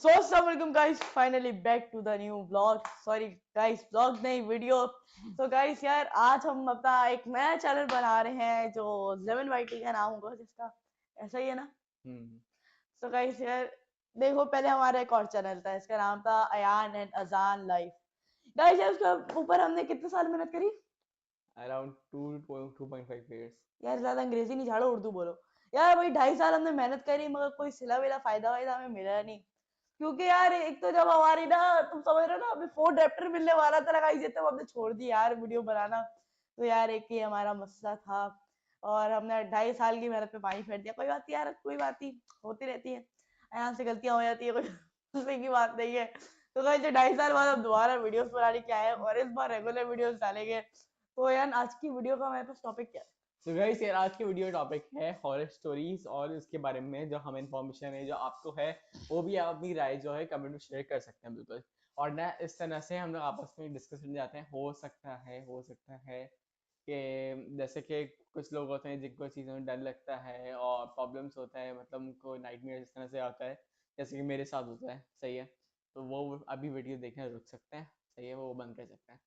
सो अस्सलाम वालेकुम guys, finally back to the new blog. Sorry guys, blog नहीं, video. तो गाइस यार, आज हम अपना एक नया चैनल बना रहे हैं जो लेमन वाइटी का नाम होगा, जिसका ऐसा ही है ना। हम्म। तो गाइस यार, देखो, पहले हमारा एक और चैनल था, इसका नाम था अयान एंड अजान लाइफ। गाइस यार, उसके ऊपर हमने कितने साल मेहनत करी। Around 2.5 years। यार ज्यादा अंग्रेजी नहीं झाड़ो, उर्दू बोलो। यार वही 2.5 साल हमने मेहनत करी, मगर कोई सिला विला फायदा वायदा हमें मिला नहीं। क्योंकि यार एक तो जब हमारी ना, तुम समझ रहे हो ना, अभी फोर्थ रैप्टर मिलने वाला था लगाई देते, हमने छोड़ दी यार वीडियो बनाना। तो यार एक ही हमारा मसला था, और हमने 2.5 साल की मेहनत पे पानी फेर दिया। कोई बात नहीं यार, कोई बात नहीं, होती रहती है, यहाँ से गलतियां हो जाती है, कोई दूसरे की बात नहीं है। तो कहीं 2.5 साल बाद हम दोबारा वीडियोस बनाने के आए, और इस बार रेगुलर वीडियोस डालेंगे। तो यार आज की वीडियो का हमारे पास टॉपिक क्या है? तो गाइस यार, आज की वीडियो टॉपिक है हॉरर स्टोरीज, और उसके बारे में जो हमें इन्फॉर्मेशन है जो आपको है, वो भी आप अपनी राय जो है कमेंट में शेयर कर सकते हैं बिल्कुल। और ना इस तरह से हम लोग आपस में डिस्कस करने जाते हैं। हो सकता है कि जैसे कि कुछ लोग होते हैं जिनको चीज़ों में डर लगता है और प्रॉब्लम्स होता है, मतलब उनको नाइटमेयर इस तरह से आता है, जैसे कि मेरे साथ होता है। सही है। तो वो अभी वीडियो देखना रुक सकते हैं। सही है, वो बंद कर सकते हैं।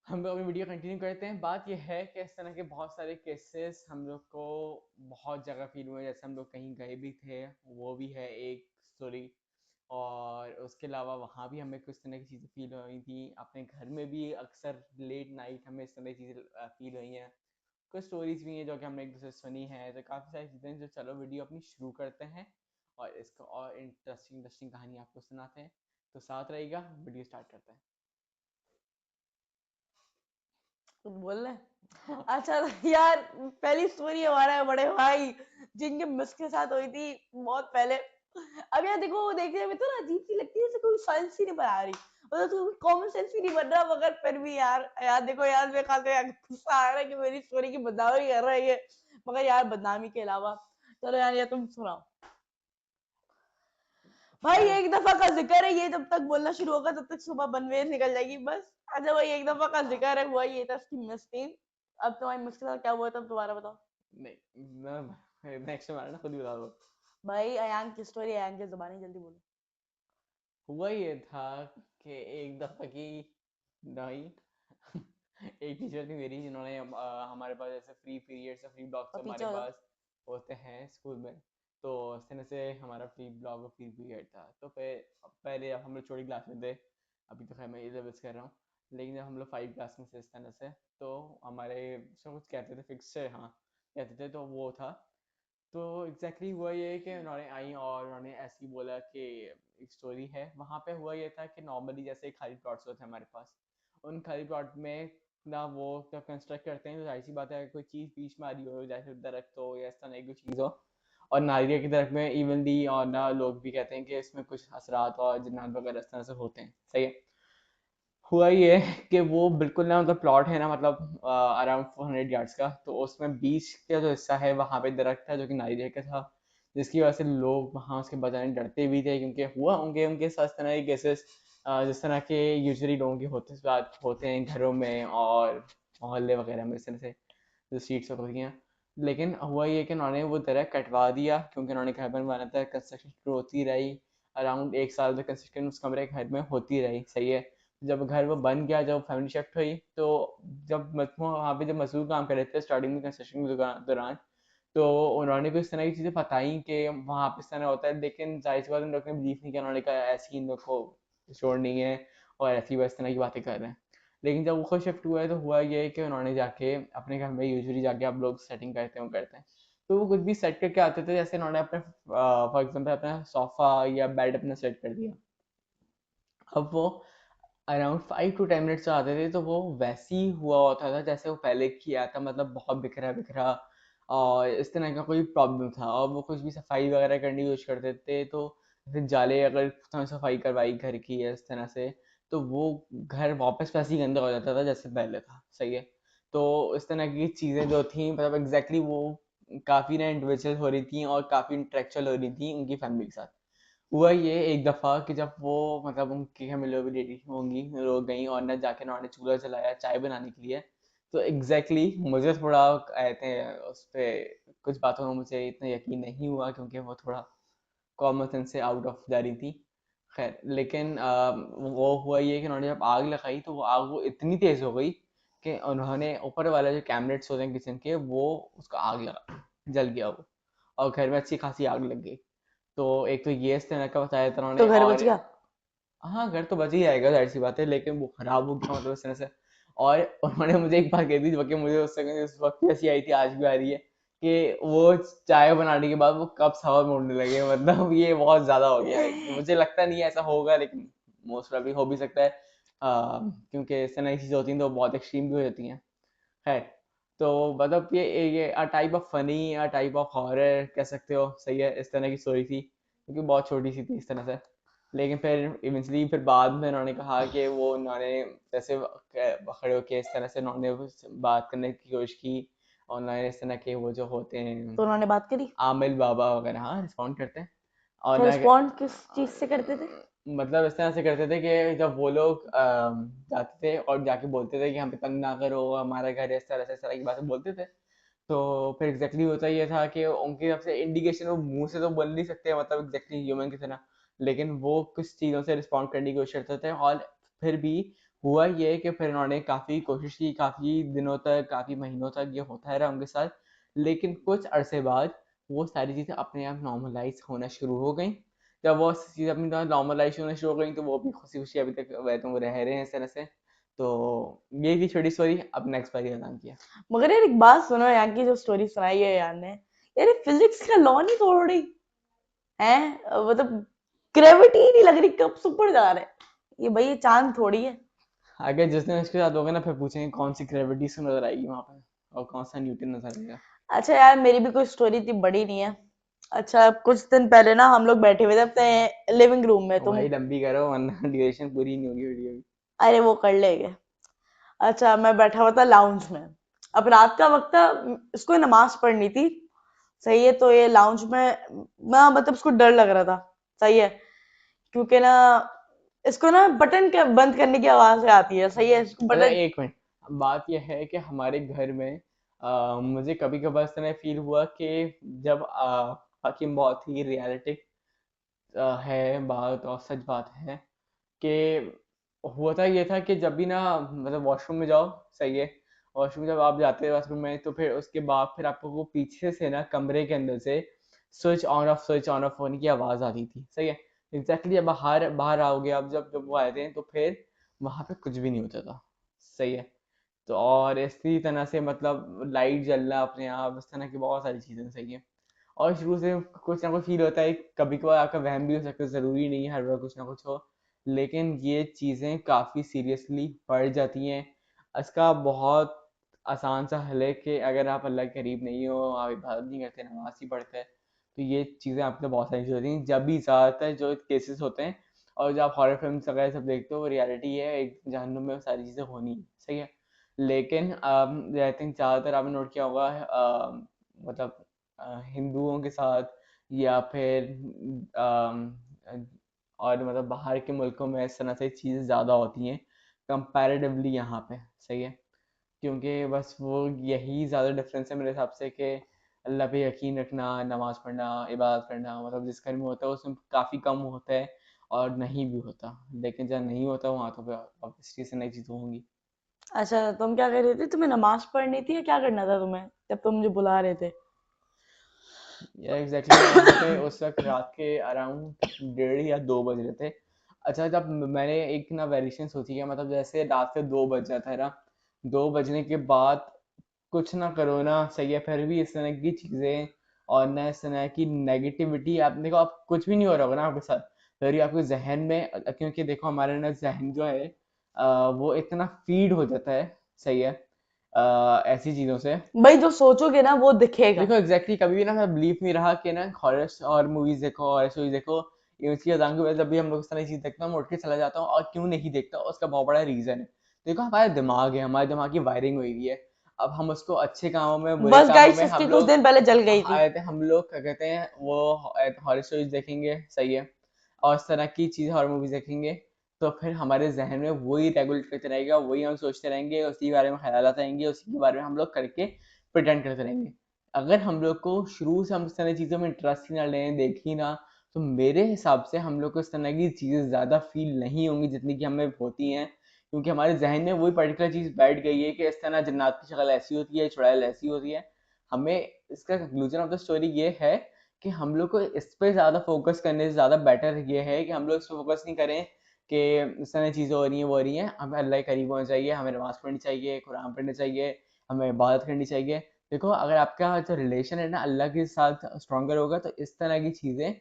हम लोग अपनी वीडियो कंटिन्यू करते हैं। बात यह है कि इस तरह के बहुत सारे केसेस हम लोग को बहुत जगह फील हुए, जैसे हम लोग कहीं गए भी थे, वो भी है एक स्टोरी। और उसके अलावा वहाँ भी हमें कुछ तरह की चीज़ें फील हुई थी। अपने घर में भी अक्सर लेट नाइट हमें इस तरह की चीज़ें फील हुई हैं। कुछ स्टोरीज भी हैं जो कि हमने एक दूसरे से सुनी हैं। तो काफ़ी सारी चीज़ें हैं। जो चलो वीडियो अपनी शुरू करते हैं और इसको और इंटरेस्टिंग इंटरेस्टिंग कहानी आपको सुनाते हैं। तो साथ रहेगा, वीडियो स्टार्ट करते कुछ बोल रहे हैं? हैं। अच्छा तो यार, पहली स्टोरी हमारा है बड़े भाई, जिनके मिस के साथ हुई थी बहुत पहले। अब यार देखो, वो देखने में तो ना अजीब सी लगती है, जैसे कोई साइंस ही नहीं बना रही, मतलब तो कॉमन सेंस ही नहीं बन रहा, मगर फिर भी यार, यार देखो यार, मेरे ख्याल से यार गुस्सा आ रहा है कि मेरी स्टोरी की बदनामी कर रहा है ये। मगर यार बदनामी के अलावा, चलो यार, ये तुम सुनाओ। भाई यार एक दफा का जिक्र है ये, जब तक बोलना शुरू होगा तब तक सुबह बनवेज निकल जाएगी बस। अच्छा भाई, एक दफा का जिक्र है, हुआ ये था, उसकी मिस थी। अब तुम्हारी मिस के साथ क्या हुआ था, दोबारा बताओ। नहीं, मैं नेक्स्ट टाइम आ रहा ना, खुद ही बता दो। भाई अयान की स्टोरी, अयान की जुबानी, जल्दी बोलो। हुआ ये था कि एक दफ़ा की नाइट एक टीचर थी मेरी, जिन्होंने हमारे पास ऐसे फ्री पीरियड्स या फ्री ब्लॉक्स और पीछे हमारे हो जाओ। पास होते हैं स्कूल में। तो इस तरह से हमारा फ्री ब्लॉक और फ्री पीरियड था। तो फिर पहले अब हम लोग छोटी क्लास में थे। अभी तो खैर मैं 11th कर रहा हूँ। लेकिन जब हम लोग 5 क्लास में थे इस तरह से, तो हमारे सब कुछ कहते थे फिक्स है, हाँ कहते थे, तो वो था। तो एग्जैक्टली हुआ ये कि उन्होंने आई और उन्होंने ऐसे ही बोला कि एक स्टोरी है। वहाँ पे हुआ ये था कि नॉर्मली जैसे खाली प्लॉट्स होते हैं हमारे पास, उन खाली प्लॉट में ना वो जब कंस्ट्रक्ट करते हैं तो जाहिर सी बात है, कोई चीज़ बीच में आ रही हो, जैसे दरख्त हो या इस तरह की कोई चीज़ हो। और नारियल की दरख्त में इवनली, और ना लोग भी कहते हैं कि इसमें कुछ असरात और जिन्नात वगैरह इस तरह से होते हैं। सही है। हुआ ये कि वो बिल्कुल ना, मतलब प्लॉट है ना, मतलब अराउंड 400 यार्ड्स का। तो उसमें बीच का जो हिस्सा है वहाँ पे दरख्त था जो कि नारियल का था, जिसकी वजह से लोग वहाँ उसके बजाने डरते भी थे, क्योंकि हुआ उनके उनके साथ इस तरह के केसेस जिस तरह के यूजुअली लोगों के होते हैं घरों में और मोहल्ले वगैरह में, इस तरह से जो स्ट्रीट्स होती हैं। लेकिन हुआ ये कि उन्होंने वो दरख्त कटवा दिया, क्योंकि उन्होंने घर बनवाना था। कंस्ट्रक्शन शुरू होती रही, अराउंड 1 साल तक कंस्ट्रक्शन उस कमरे घर में होती रही। सही है। जब घर वो बन गया, जब फैमिली शिफ्ट हुई, तो जब वहाँ पे जब मजदूर काम कर रहे थे स्टार्टिंग में कंस्ट्रक्शन के दौरान, तो उन्होंने भी इस तरह की चीज़ें बताई कि वहाँ पे इस तरह होता है। लेकिन जाहिर सी बात उन लोग ने बिलीव नहीं किया। उन्होंने कहा ऐसी इन लोग को शोर नहीं है, और ऐसी बस इस तरह की बातें कर रहे हैं। लेकिन जब वो खुद शिफ्ट हुआ है, तो हुआ ये कि उन्होंने जाके अपने घर में यूजुअली जाके आप लोग सेटिंग करते हो करते हैं, तो वो कुछ भी सेट करके आते थे। जैसे उन्होंने अपने फॉर एग्जाम्पल अपना सोफ़ा या बेड अपना सेट कर दिया। अब वो अराउंड 5 to 10 मिनट्स आते थे, तो वो वैसे ही हुआ होता था जैसे वो पहले किया था, मतलब बहुत बिखरा बिखरा, और इस तरह का कोई प्रॉब्लम था। और वो कुछ भी सफाई वगैरह करने की कोशिश करते थे, तो जैसे जाले अगर थोड़ी सफाई करवाई घर की है इस तरह से, तो वो घर वापस वैसे ही गंदा हो जाता था जैसे पहले था। सही है। तो इस तरह की चीज़ें जो थी, मतलब एग्जैक्टली वो काफ़ी ना इंडिविजुअल हो रही थी और काफ़ी इंटेलेक्चुअल हो रही थी उनकी फैमिली के साथ। हुआ ये एक दफ़ा कि जब वो, मतलब उनकी फैमिली भी रेडी होंगी, लोग गई और ना जाके उन्होंने चूल्हा जलाया चाय बनाने के लिए। तो एग्जैक्टली मुझे थोड़ा कहते हैं उस पर कुछ बातों में मुझे इतना यकीन नहीं हुआ, क्योंकि वो थोड़ा कॉमन सेंस से आउट ऑफ जा रही थी। खैर लेकिन वो हुआ ये कि उन्होंने जब आग लगाई तो वो आग वो इतनी तेज हो गई कि उन्होंने ऊपर वाला जो कैबिनेट्स होते हैं किचन के वो उसका आग लगा, जल गया वो, और घर में अच्छी खासी आग लग गई। तो एक तो ये इस तरह का बताया था उन्होंने, तो घर बच और गया? हाँ घर तो बच ही जाएगा जाहिर सी बात है, लेकिन वो खराब हो गया मतलब इस तरह से। और उन्होंने मुझे एक बात कही थी जो कि मुझे उस वक्त भी हंसी आई थी, आज भी आ रही है, कि वो चाय बनाने के बाद वो कप हवा में उड़ने लगे। मतलब ये बहुत ज्यादा हो गया है, मुझे लगता नहीं है ऐसा होगा, लेकिन मोस्ट प्रॉब्ली हो भी सकता है, क्योंकि इस तरह की चीजें होती हैं तो बहुत एक्सट्रीम भी हो जाती हैं। है, तो मतलब ये a type of funny, a type of horror कह सकते हो, सही है, इस तरह की स्टोरी थी क्योंकि बहुत छोटी सी थी इस तरह से। लेकिन फिर इवेंचुअली फिर बाद में उन्होंने कहा कि वो उन्होंने जैसे खड़े होके इस तरह से उन्होंने बात करने की कोशिश की, और उन्होंने इस तरह के वो जो होते हैं तो उन्होंने बात करी? आमिल बाबा वगैरह, हाँ रिस्पॉन्ड करते हैं। और तो ना रिस्पॉन्ड किस चीज से करते थे? मतलब इस तरह से करते थे कि जब वो लोग जाते थे और जाके बोलते थे कि हम पे तंग ना करो, हमारा घर है, इस तरह की बातें बोलते थे। तो फिर एग्जैक्टली होता ये था कि उनकी तरफ से इंडिकेशन वो मुंह से तो बोल नहीं सकते, मतलब एग्जैक्टली ह्यूमन की तरह, लेकिन वो कुछ चीज़ों से रिस्पॉन्ड करने की कोशिश करते थे। और फिर भी हुआ ये कि फिर उन्होंने काफ़ी कोशिश की, काफ़ी दिनों तक, काफ़ी महीनों तक ये होता रहा उनके साथ। लेकिन कुछ अरसे बाद वो सारी चीज़ें अपने आप नॉर्मलाइज होना शुरू हो गई। जब वो चीज़ अपनी तरह नॉर्मलाइज होना शुरू हो गई तो वो भी खुशी खुशी अभी तक वह तो रह रहे हैं इस तरह से। तो ये थी छोटी स्टोरी, अब नेक्स्ट बारी बयान किया। मगर यार एक बात सुनो, यहाँ की जो स्टोरी सुनाई है यार ने, यार फिजिक्स का लॉ नहीं तोड़ रही है? मतलब ग्रेविटी ही नहीं लग रही, कब से ऊपर जा रहे हैं ये भाई, ये चांद थोड़ी है। अगर जिस दिन इसके साथ होगा ना फिर पूछेंगे कौन सी ग्रेविटी से नजर आएगी वहां पे, और कौन सा न्यूटन नजर आएगा। अच्छा यार, मेरी भी कोई स्टोरी इतनी बड़ी नहीं है। अच्छा, कुछ दिन पहले ना हम लोग बैठे हुए थे अपने लिविंग रूम में, तुम। वही लंबी करो वरना ड्यूरेशन पूरी नहीं होगी वीडियो की। अरे वो कर लेंगे। अच्छा, मैं बैठा हुआ था लाउंज में। अब रात का वक्त था, इसको नमाज पढ़नी थी। सही है, तो ये लाउंज में ना, मतलब इसको डर लग रहा था। सही है, क्योंकि ना इसको ना बटन के बंद करने की आवाज आती है। सही है, इसको अच्छा बटन। एक मिनट, बात यह है कि हमारे घर में मुझे कभी कभार इस तरह फील हुआ कि जब हकीम बहुत ही रियलिटिक है बात और सच बात है कि होता ये था कि जब भी ना मतलब वॉशरूम में जाओ, सही है, वॉशरूम जब आप जाते हैं वॉशरूम में तो फिर उसके बाद फिर आपको वो पीछे से ना कमरे के अंदर से स्विच ऑन ऑफ होने की आवाज़ आती थी, सही है। एग्जैक्टली जब बाहर बाहर आओगे आप, जब जब वो आए थे तो फिर वहाँ पे कुछ भी नहीं होता था, सही है। तो और इसी तरह से मतलब लाइट जलना अपने आप, इस तरह की बहुत सारी चीज़ें, सही है। और शुरू से कुछ ना कुछ फील होता है, कभी कभार आपका वहम भी हो सकता है, ज़रूरी नहीं है हर बार कुछ ना कुछ हो, लेकिन ये चीज़ें काफ़ी सीरियसली बढ़ जाती हैं। इसका बहुत आसान सा हल है कि अगर आप अल्लाह के करीब नहीं हो, आप इबादत नहीं करते, नमाज नहीं पढ़ते, तो ये चीज़ें आपके बहुत सारी चीज़ें होती हैं। जब भी ज़्यादातर जो केसेस होते हैं और जो आप हॉरर फिल्म वगैरह सब देखते हो, वो रियलिटी है, एक जहन्नुम में वो सारी चीज़ें होनी है, सही है। लेकिन आई थिंक ज़्यादातर आपने नोट किया होगा, मतलब हिंदुओं के साथ या फिर और मतलब बाहर के मुल्कों में इस तरह से चीज़ें ज़्यादा होती हैं कंपैरेटिवली यहाँ पे, सही है। क्योंकि बस वो यही ज़्यादा डिफरेंस है मेरे हिसाब से कि अल्लाह पे यकीन रखना, नमाज पढ़ना, इबादत करना, मतलब जिस घर में होता है उसमें काफ़ी कम होता है और नहीं भी होता, लेकिन जब नहीं होता वहाँ तो फिर ऑब्वियसली से नई चीज़ें होंगी। अच्छा, तुम क्या कर रहे थे? तुम्हें नमाज पढ़नी थी या क्या करना था तुम्हें, जब तुम मुझे बुला रहे थे? या एग्जैक्टली वहाँ पे उस वक्त रात के अराउंड 1:30 या 2 बज रहे थे। अच्छा जब मैंने एक ना वेरिएशन सोची है, मतलब जैसे रात के 2 बज जाता है ना, 2 बजने के बाद कुछ ना करो ना, सही है, फिर भी इस तरह की चीज़ें और ना इस तरह की नेगेटिविटी, आप देखो आप कुछ भी नहीं हो रहा होगा ना आपके साथ, फिर भी आपके जहन में क्योंकि देखो हमारे ना जहन जो है वो इतना फीड हो जाता है, सही है, ऐसी चीज़ों से। भाई जो सोचोगे ना वो दिखेगा। देखो एग्जैक्टली exactly, कभी भी ना मैं बिलीव नहीं रहा कि ना हॉरर और मूवीज देखो, हॉरर स्टोरीज देखो, ये उसकी अजान की वजह जब भी हम लोग इस तरह की चीज देखते हैं मैं उठ के चला जाता हूँ, और क्यों नहीं देखता उसका बहुत बड़ा रीजन है। देखो हमारा दिमाग है, हमारे दिमाग की वायरिंग हुई हुई है, अब हम उसको अच्छे कामों में बुरे बस कामों गाइस, में इसकी हम कुछ लोग दिन पहले जल गई थी। हम लोग क्या कहते हैं वो हॉरर स्टोरीज देखेंगे, सही है, और इस तरह की चीज़ हॉरर मूवीज देखेंगे, तो फिर हमारे जहन में वही रेगुलेट करते रहेगा, वही हम सोचते रहेंगे, उसी के बारे में ख्यालात आएंगे, उसी के बारे में हम लोग करके प्रिटेंड करते रहेंगे। अगर हम लोग को शुरू से हम इस तरह चीज़ों में इंटरेस्ट ही ना लें, देख ही ना, तो मेरे हिसाब से हम लोग को इस तरह की चीज़ें ज़्यादा फील नहीं होंगी जितनी कि हमें होती हैं, क्योंकि हमारे जहन में वही पर्टिकुलर चीज़ बैठ गई है कि इस तरह जन्नत की शक्ल ऐसी होती है, चुड़ैल ऐसी होती है। हमें इसका कंक्लूजन ऑफ द स्टोरी ये है कि हम लोग को इस पे ज़्यादा फोकस करने से ज़्यादा बेटर ये है कि हम लोग इस पे फोकस नहीं करें कि इस तरह चीज़ें हो रही हैं वो हो रही हैं। हमें अल्लाह के करीब होना चाहिए, हमें नमाज़ पढ़नी चाहिए, कुरान पढ़ना चाहिए, हमें इबादत करनी चाहिए। देखो अगर आपका जो रिलेशन है ना अल्लाह के साथ स्ट्रॉन्गर होगा तो इस तरह की चीज़ें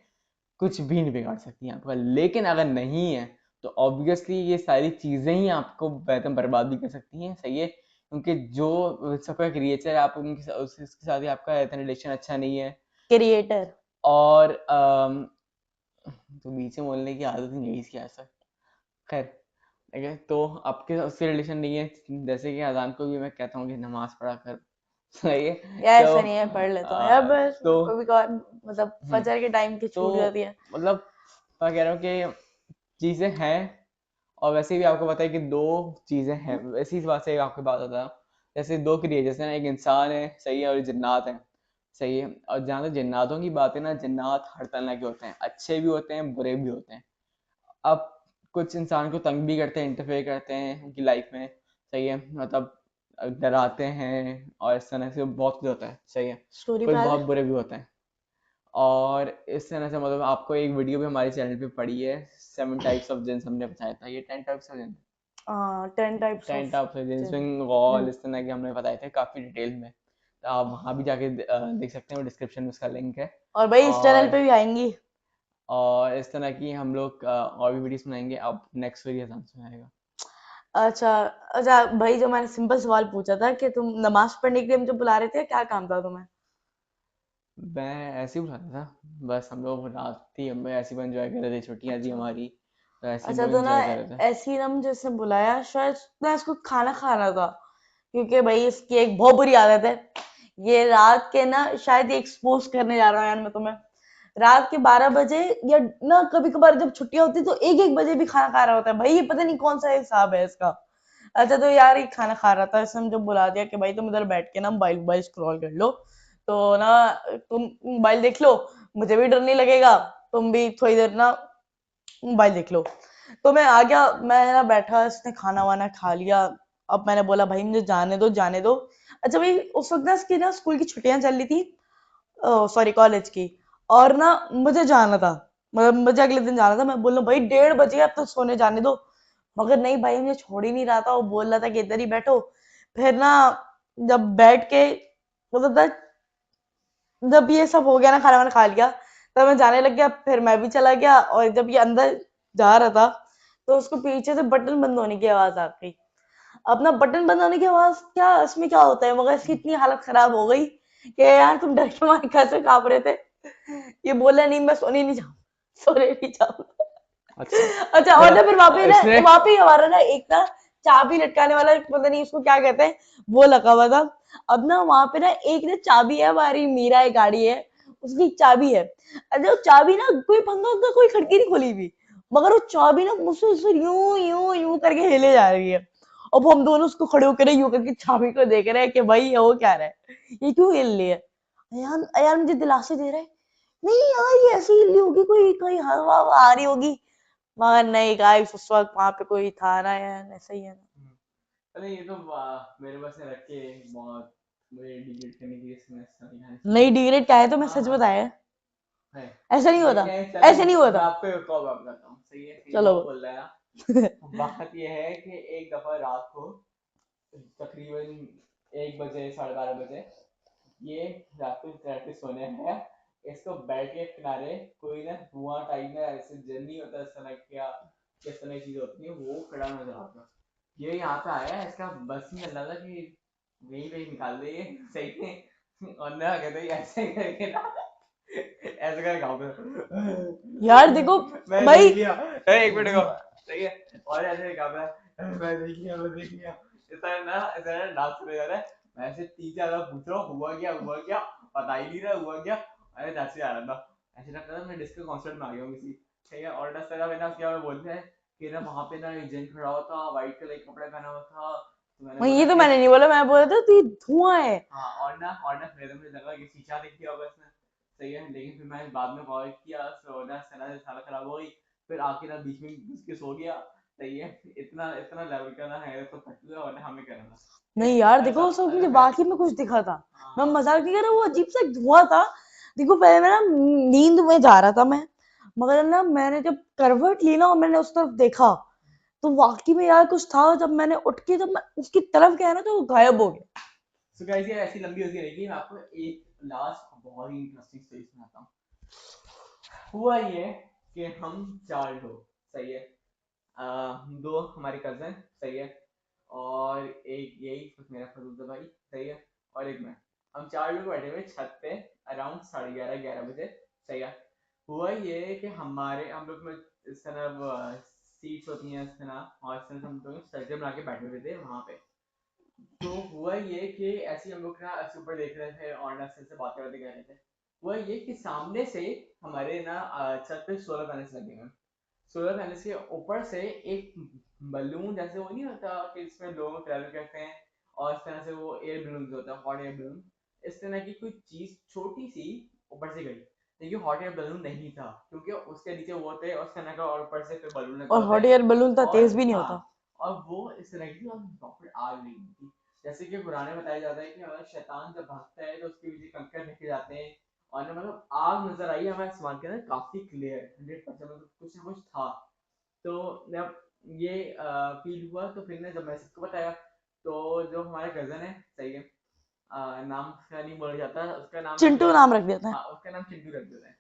कुछ भी नहीं बिगाड़ सकती हैं आपका। लेकिन अगर नहीं है तो ऑब्वियसली ये सारी चीज़ें ही आपको बेहतर बर्बाद भी कर सकती हैं, सही है? क्योंकि जो सबका क्रिएचर है आप उसके साथ ही आपका इतना रिलेशन अच्छा नहीं है। क्रिएटर और तो बीच में बोलने की आदत नहीं है इसकी ऐसा। खैर ठीक है, तो आपके उससे रिलेशन नहीं है, जैसे कि अजान को भी मैं कहता हूँ कि नमाज पढ़ा कर। सही है। यार, तो ऐसा नहीं है, पढ़ लेता हूँ यार, बस तो कभी कभार मतलब हम्म, फजर के टाइम की तो छूट जाती है। मतलब मैं कह रहा हूँ कि चीज़ें हैं। और वैसे भी आपको पता है कि दो चीज़ें हैं, वैसी इस बात से आपको बात होता है, जैसे दो क्रिएचर्स हैं, एक इंसान है सही है और एक जिन्नात है सही है। और जहाँ तक जिन्नातों की बात है ना, जिन्नात हर तरह के होते हैं, अच्छे भी होते हैं बुरे भी होते हैं। अब कुछ इंसान को तंग भी करते हैं, इंटरफेयर करते हैं उनकी लाइफ में, सही है, मतलब डराते हैं और इस तरह से बहुत कुछ होता है, सही है। स्टोरी कुछ पे आ बहुत जा। बुरे भी होते हैं। और इस तरह से मतलब आपको एक वीडियो भी हमारे चैनल पे पड़ी है, 7 टाइप्स ऑफ जिन्स हमने बताया था, ये 10 टाइप्स ऑफ जिन्स, 10 types ten of types of जिन्स जिन। गॉल इस तरह के हमने बताए थे काफ़ी डिटेल में। तो आप वहाँ भी जाके देख सकते हैं, डिस्क्रिप्शन में उसका लिंक है। और भाई इस चैनल और पे भी आएंगी। इस तरह की हम लोग और भी वीडियोस बनाएंगे। अब नेक्स्ट वीडियो में आएगा। अच्छा। अच्छा भाई, जो मैंने सिंपल सवाल पूछा था कि तुम नमाज पढ़ने के लिए मुझे बुला रहे थे, क्या काम था तुम्हें? मैं ऐसे ही बुलाया था, बस हम लोग रात थी, हम ऐसे ही एंजॉय कर रहे थे, छुट्टियां थी अच्छा। हमारी, तो ऐसे ही अच्छा, वो तो ना एंजॉय कर रहे थे। ऐसी ना मुझे इसने बुलाया, शायद ना इसको खाना खाना था, क्योंकि भाई इसकी एक बहुत बुरी आदत है। ये रात के ना, शायद ये एक्सपोज करने जा रहा हूँ यार मैं तुम्हें, रात के 12 बजे या ना कभी कभार जब छुट्टियां होती तो 1-1 बजे भी खाना खा रहा होता है भाई, ये पता नहीं कौन सा हिसाब है इसका। अच्छा, तो यार ये खाना खा रहा था, इसने मुझे बुला दिया कि भाई तुम इधर बैठ के ना मोबाइल मोबाइल स्क्रॉल कर लो, तो ना तुम मोबाइल देख लो, मुझे भी डर नहीं लगेगा, तुम भी थोड़ी देर ना मोबाइल देख लो। तो मैं आ गया, मैं ना बैठा, इसने खाना वाना खा लिया। अब मैंने बोला भाई मुझे जाने दो जाने दो। अच्छा भाई, उस वक्त ना इसकी ना स्कूल की छुट्टियां चल रही थी, सॉरी कॉलेज की, और ना मुझे जाना था, मतलब मुझे अगले दिन जाना था। मैं बोल रहा हूँ भाई 1:30 बजे अब तो सोने जाने दो, मगर नहीं भाई, मुझे छोड़ ही नहीं रहा था, वो बोल रहा था कि इधर ही बैठो। फिर ना जब बैठ के मतलब जब ये सब हो गया ना, खाना वाना खा लिया, तब मैं जाने लग गया, फिर मैं भी चला गया, और जब ये अंदर जा रहा था तो उसको पीछे से बटन बंद होने की आवाज आ गई। अपना बटन बंद होने की आवाज, क्या इसमें क्या होता है, मगर इसकी इतनी हालत खराब हो गई कि यार तुम डर के मारे कैसे कांप रहे थे। ये बोला नहीं मैं सोने नहीं जाऊँ, सोने नहीं जाऊँ। अच्छा। अच्छा, और ना फिर वहां पे ना, इसने वहां पे हमारा ना एक ना चाबी लटकाने वाला, पता नहीं उसको क्या कहते हैं, वो लगा हुआ था। अब ना वहां पे ना एक ना चाबी है, हमारी मीरा एक गाड़ी है, उसकी एक चाबी है। अच्छा, वो चाबी ना कोई फंदा उनका, कोई खिड़की नहीं खोली हुई, मगर वो चाबी ना मुझसे उससे यूं यूं यूं करके हिले जा रही है। अब हम दोनों उसको खड़े होकर यूं करके चाबी को देख रहे हैं कि भाई ये हो क्या रहा है, ये क्यों हिल रही है। यार यार मुझे दिलासे दे रहा है, नहीं यार ये ऐसे ही हिल रही होगी, कोई कोई हवा हवा आ रही होगी, मगर नहीं गाइस, उस वक्त वहां पे कोई था ना यार, ऐसा ही है ना। अरे ये तो मेरे पास रख के बहुत मुझे डिलीट करने की नहीं, डिग्रेड क्या है, तो मैं हाँ सच हाँ बताया है, है। ऐसा नहीं होता, लेकिन चलो ऐसे नहीं होता। मैं आपको एक और बात बताता हूँ, सही है, ये चलो। बहुत बोल रहा है। बात ये है कि एक दफा रात को तकरीबन 1 बजे 12:30 बजे ये रात को ट्रैफिक सोने आया, इसको बेड के किनारे कोई ना धुआं टाइप में ऐसे जल नहीं होता, इस तरह क्या किस तरह की चीज होती है, वो खड़ा नजर आता। ये यहाँ पे आया, इसका बस नहीं चल रहा था कि यही पे निकाल दे ये, सही है, और ना कहते ऐसे करके ना ऐसे कर गाँव यार देखो पे मैं भाई, देख लिया, एक मिनट को, सही है, और ऐसे गाँव पे मैं देख लिया इस तरह ना, इस तरह डांस करे जा रहा है। मैं ऐसे 3-4 बार पूछ रहा हूँ हुआ क्या, पता ही नहीं रहा हुआ क्या, अरे नाचे आ रहा था, ऐसे लगता था मैं डिस्को कॉन्सर्ट में आ गया हूँ किसी, ठीक है। और दस तरह मैंने क्या बोलते हैं कि ना वहाँ पे ना एक जन खड़ा हुआ था, व्हाइट कलर के कपड़े पहना हुआ था, तो मैंने ये बोला तो कि मैंने नहीं बोला, मैं बोला था तो ये धुआं है। हाँ, और ना फिर मुझे लगा कि शीशा देख लिया होगा इसने, सही है। लेकिन फिर मैंने बाद में कॉल किया, सोना सना साला खराब हो गई, फिर आके ना बीच में घुस के सो गया। सही है, इतना इतना लेवल का ना है तो फटू है, और हमें करना ठीक नहीं है। यार अच्छा देखो उस वक्त अच्छा मुझे खैर, वाकई में कुछ दिखा था, मैं हाँ मजाक नहीं कर रहा, वो अजीब सा एक धुआं था। देखो पहले मैं ना नींद में जा रहा था मैं, मगर ना मैंने जब करवट ली ना और मैंने उस तरफ देखा, तो वाकई में यार कुछ था। जब मैंने उठ के जब मैं उसकी तरफ गया ना तो वो गायब हो गया। सो गाइस, ये ऐसी लंबी होती रहेगी, मैं आपको एक लास्ट बहुत ही इंटरेस्टिंग स्टोरी सुनाता हूँ। हुआ ये कि हम चार लोग, सही है, दो हमारे कजन, सही है, और एक यही मेरा फरूजा भाई, सही है, और एक मैं। हम चार लोग बैठे हुए छत पे अराउंड 11:30 बजे, सही है। हुआ ये कि हम लोग में इस तरह सीट्स होती हैं इस तरह, और इस तरह से हम लोग सर्कल बना के बैठे हुए थे वहां पे। तो हुआ ये कि ऐसे ही हम लोग ना ऐसे ऊपर देख रहे थे और ना से बातें बातें कर रहे थे। हुआ ये कि सामने से हमारे ना छत पे सोलर पैनल्स लगे हुए हैं। सोलर पैनल्स के ऊपर से एक बलून जैसे वो नहीं होता कि इसमें लोग ट्रैवल करते हैं, और इस तरह से वो एयर बलून होता है, हॉट एयर बलून, इस तरह की कोई चीज छोटी सी ऊपर से गई। लेकिन हॉट एयर बलून नहीं था, क्योंकि उसके नीचे वो थे और उस तरह का, और ऊपर से फिर बलून लगे और होते हॉट हैं। एयर बलून था, और तेज भी नहीं हाँ, होता। और वो इस तरह की, और प्रॉपर आग लगी हुई थी। जैसे कि पुराने बताया जाता है कि अगर शैतान जब भागता है तो उसके पीछे कंकड़ फेंके जाते हैं, और ना मतलब आग नजर आई हमें आसमान के अंदर काफी क्लियर 100%, मतलब कुछ ना कुछ था। तो जब ये फील हुआ तो फिर ना जब मैं सबको बताया, तो जो हमारा कजन है, सही है, नाम का नहीं बोला जाता, उसका नाम रख चिंटू दिया। नाम रख देते हैं। हाँ, उसका नाम चिंटू रख देते हैं,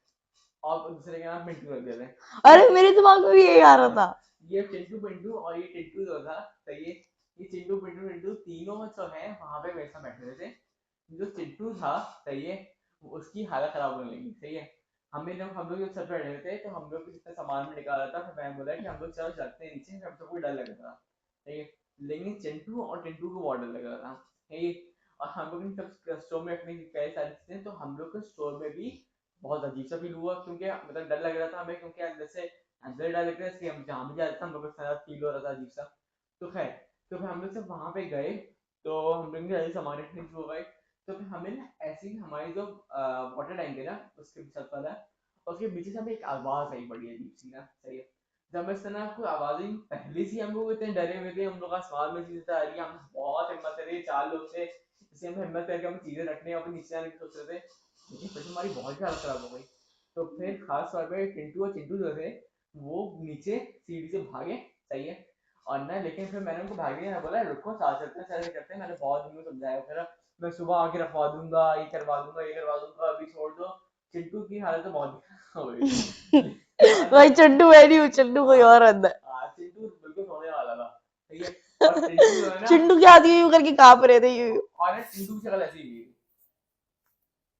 और दूसरे का नाम पिंटू रख देते हैं। अरे मेरे दिमाग में भी यही आ रहा था। ये चिंटू पिंटू और ये टिंटू जो था, सही है, ये चिंटू पिंटू पिंटू तीनों जो है वहां पे वैसा बैठे हुए थे। जो चिंटू था, सही है, उसकी हालत खराब होने लगी, सही है। हम लोग जब छत पे बैठे हुए थे तो हम लोग जितना सामान में निकाला था, फिर मैं बोला कि हम लोग चलो चलते हैं नीचे, हम सबको डर लग रहा था, सही है। लेकिन चिंटू और टिंटू को बहुत डर लग रहा था, सही है। और हम लोग ने सब स्टोर में रखने की कई सारी चीजें, तो हम लोग को स्टोर में भी बहुत अजीब सा फील हुआ, क्योंकि मतलब डर लग रहा था हमें, क्योंकि अंदर से अंदर डर लग रहा है, इसलिए हम जहाँ भी जा रहे थे हम लोग को सारा फील हो रहा था अजीब सा। तो खैर, तो फिर हम लोग जब वहां पे गए, तो हम लोग ने सामान रखने शुरू हो गए। तो फिर हमें ना ऐसे ही हमारी जो वाटर टैंक है ना, उसके छत पर है, उसके पीछे से हमें एक आवाज आई बड़ी अजीब सी ना, सही है। जब इस तरह कोई आवाज आई, पहले से ही हम लोग इतने डरे हुए थे, हम लोग आसमान में चीजें आ रही है, हम बहुत हिम्मत कर रहे हैं, चार लोग थे, इसलिए हम हिम्मत करके हम चीजें रखने और फिर नीचे आने की सोच रहे थे। लेकिन फिर हमारी बहुत हालत खराब हो गई। तो फिर खास तौर पे टिंटू और चिंटू जो थे, वो नीचे सीढ़ी से भागे, सही है। और ना, लेकिन फिर मैंने उनको भागने मैं बोला रुको, साथ चलते हैं, चलते करते हैं, मैंने बहुत दिन में समझाया, फिर मैं सुबह आके रखवा दूंगा, ये करवा दूंगा, ये करवा दूंगा, अभी छोड़ दो। चिंटू की हालत तो बहुत हो गई थी। भाई चिंटू मैं नहीं हूँ, चिंटू कोई और अंदर। चिंटू बिल्कुल सोने वाला था, ठीक है। और टिंटू जो है ना, चिंटू के हाथ यूं करके कांप रहे थे यूं। और ना टिंटू की शक्ल ऐसी ही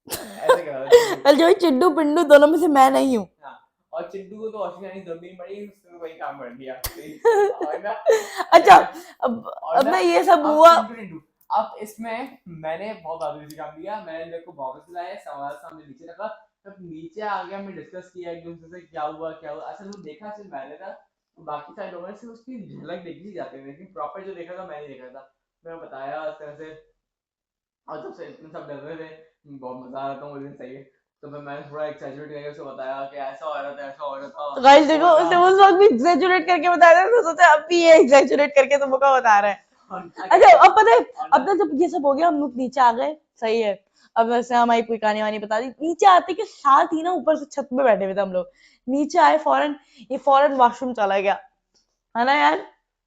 ऐसे कर रहा था चिंटू। अरे जो चिंटू पिंडू दोनों में से मैं नहीं हूँ। हाँ, और चिंटू को तो वॉशिंग आनी जरूरत नहीं पड़ी, उसने तो वही काम कर दिया, और ना अच्छा, अच्छा, और अब ना ना ये सब अब हुआ। चिंटू टिंटू, अब इसमें मैंने बहुत बहादुरी से काम किया, मैंने मेरे को वापस लाया, सवाल सामने नीचे रखा, तब नीचे आ गया, मैं डिस्कस किया एक दूसरे से क्या हुआ क्या हुआ। असल में देखा सिर्फ मैंने था, तो बाकी सारे लोगों ने सिर्फ उसकी झलक देखी जाते हैं, लेकिन प्रॉपर जो देखा था मैंने देखा था। मैं बताया इस तरह से, और जब से इतने सब डर रहे थे, बहुत मजा आ रहा था मुझे, सही है। तो फिर मैंने थोड़ा एक्सैजरेट करके उसको बताया कि ऐसा हो रहा था, ऐसा हो रहा था, गाइस देखो और उसने ना उस वक्त भी एग्जैजुरेट करके बताया था, तो सोचा अब भी ये एग्जैजुरेट करके तुमको बता रहा है। और क्या अच्छा कहते अब पता है, और अब ना, ना जब ये सब हो गया हम लोग नीचे आ गए, सही है। अब वैसे हमारी पूरी कहानी वानी बता दी, नीचे आते के साथ ही ना ऊपर से छत पे बैठे हुए थे हम लोग, नीचे आए फौरन, ये फौरन वॉशरूम चला गया, है ना यार,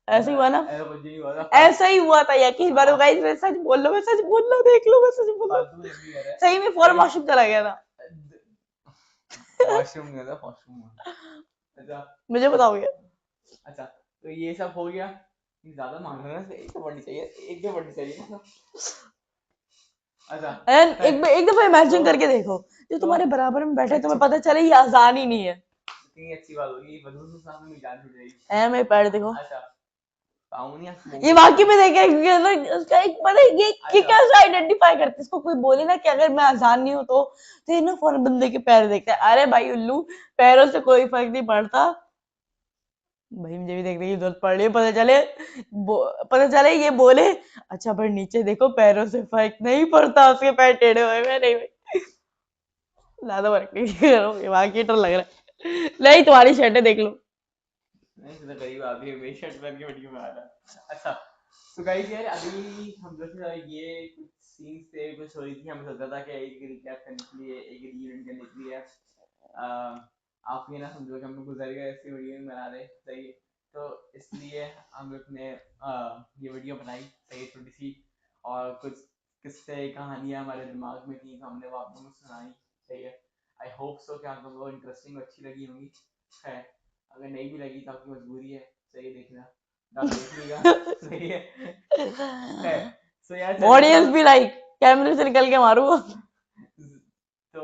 ऐसे ही हुआ ना। ऐसा कुछ नहीं हुआ था, ऐसा ही हुआ था यकीन मानो गाइस, मैं सच बोल लो, मैं सच बोल लो, देख लो, मैं सच बोल लो, फालतू में जब भी कह रहा सही में फौरन है, वॉशरूम चला गया था। वॉशरूम गया था, वॉशरूम। अच्छा, मुझे बताओगे? अच्छा, तो ये सब हो गया, ये ज्यादा मांग रहे हैं, एक तो बढ़नी चाहिए, एक तो बढ़नी चाहिए ना। अच्छा, एंड खैर, एक दफा इमेजिन तो करके देखो, जो तो तुम्हारे बराबर में बैठे तुम्हें चुप, पता चले ये आजान ही नहीं है। इतनी अच्छी बात होगी, वजूद के सामने मेरी जान छूट जाएगी। ऐ मेरे पैर देखो, अच्छा, पाऊनिया ये मोमोज वाकई खाना, में देखे उसका एक पता है, ये अच्छा, कैसे आइडेंटिफाई करते हैं, इसको कोई बोले ना कि अगर मैं आजान नहीं हूं तो ये ना फौरन बंदे के पैर देखते हैं, अरे भाई उल्लू, पैरों से कोई फर्क नहीं पड़ता। भाई मुझे भी देखने की जरूरत पड़ रही है, पता चले ये बोले अच्छा पर नीचे देखो पैरों से फर्क नहीं पड़ता, उसके पैर टेढ़े हुए हैं नहीं भाई। ज्यादा वर्क नहीं करो, ये मार्केटर लग रहा है। नहीं तुम्हारी शर्टें देख लो। नहीं तो करीब अभी मेरी शर्ट पहन के वीडियो में आ रहा है। अच्छा तो गाइस यार अभी हम लोग के ये कुछ सीन्स थे, कुछ हो रही थी, हमें सोचा था कि एक रिकैप करने के लिए, एक रीयूनियन करने के लिए आप ये ना समझो कि हम लोग गुजर गए ऐसी वीडियो नहीं बना रहे, सही है। तो इसलिए हम लोग ने ये वीडियो बनाई, सही है, छोटी सी, और कुछ किस्से कहानियाँ हमारे दिमाग में थी तो हमने वो आप लोगों को सुनाई, सही है। आई होप सो कि आप लोगों को इंटरेस्टिंग अच्छी लगी होंगी, है। अगर नहीं भी लगी तो आपकी मजबूरी है, सही है, देखना तो आप देख लीजिएगा, सही है। सो यार चले तो ऑडियंस भी लाइक कैमरे से निकल के मारू। तो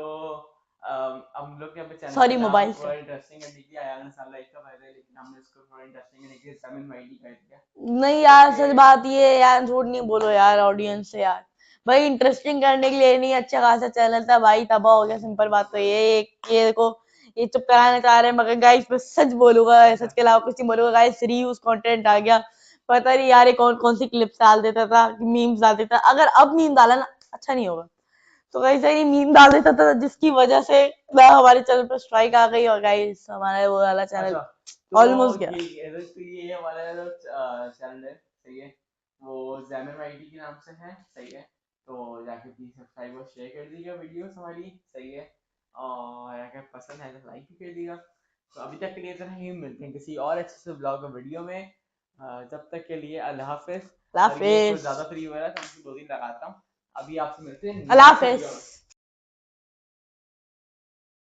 हम लोग के अपने चैनल का सॉरी नाम मोबाइल से। थोड़ा इंटरेस्टिंग करने के लिए आया ना साल लाइक का फायदा है, लेकिन हमने इसको थोड़ा इंटरेस्टिंग करने के लिए सेवन वाइडी कर दिया। नहीं तो यार सच फिर बात ये है यार, झूठ नहीं बोलो यार ऑडियंस से यार। भाई इंटरेस्टिंग करने के लिए नहीं, अच्छा खासा चैनल था भाई, तबाह हो गया, सिंपल बात तो ये देखो, ये चुप कराना चाह रहे हैं, मगर गाइस मैं सच बोलूंगा, अच्छा सच के अलावा कुछ नहीं बोलूंगा गाइस, रीयूज कंटेंट आ गया। पता नहीं यार ये कौन कौन सी क्लिप्स डाल देता था, मीम्स डाल देता, अगर अब मीम डाला ना अच्छा नहीं होगा। तो गाइस ये मीम डाल देता था जिसकी वजह से ना हमारे चैनल पर स्ट्राइक आ गई, और गाइस हमारा वो वाला चैनल अच्छा तो ऑलमोस्ट गया। ये हमारा जो चैनल है, सही है, वो जैमर आईडी के नाम से है, सही है। तो जाके प्लीज सब्सक्राइब और शेयर कर दीजिएगा वीडियोस हमारी, सही है। और अगर पसंद है तो लाइक भी कर दीजिएगा। तो अभी तक के लिए इतना ही, मिलते हैं किसी और अच्छे से ब्लॉग और वीडियो में। जब तक के लिए अल्लाह हाफिज। और ये कुछ हाफिज। ज़्यादा फ्री हो रहा है तो मैं 2 दिन लगाता हूँ। अभी आपसे मिलते हैं अल्लाह नेक्स्ट वीडियो हाफिज। में।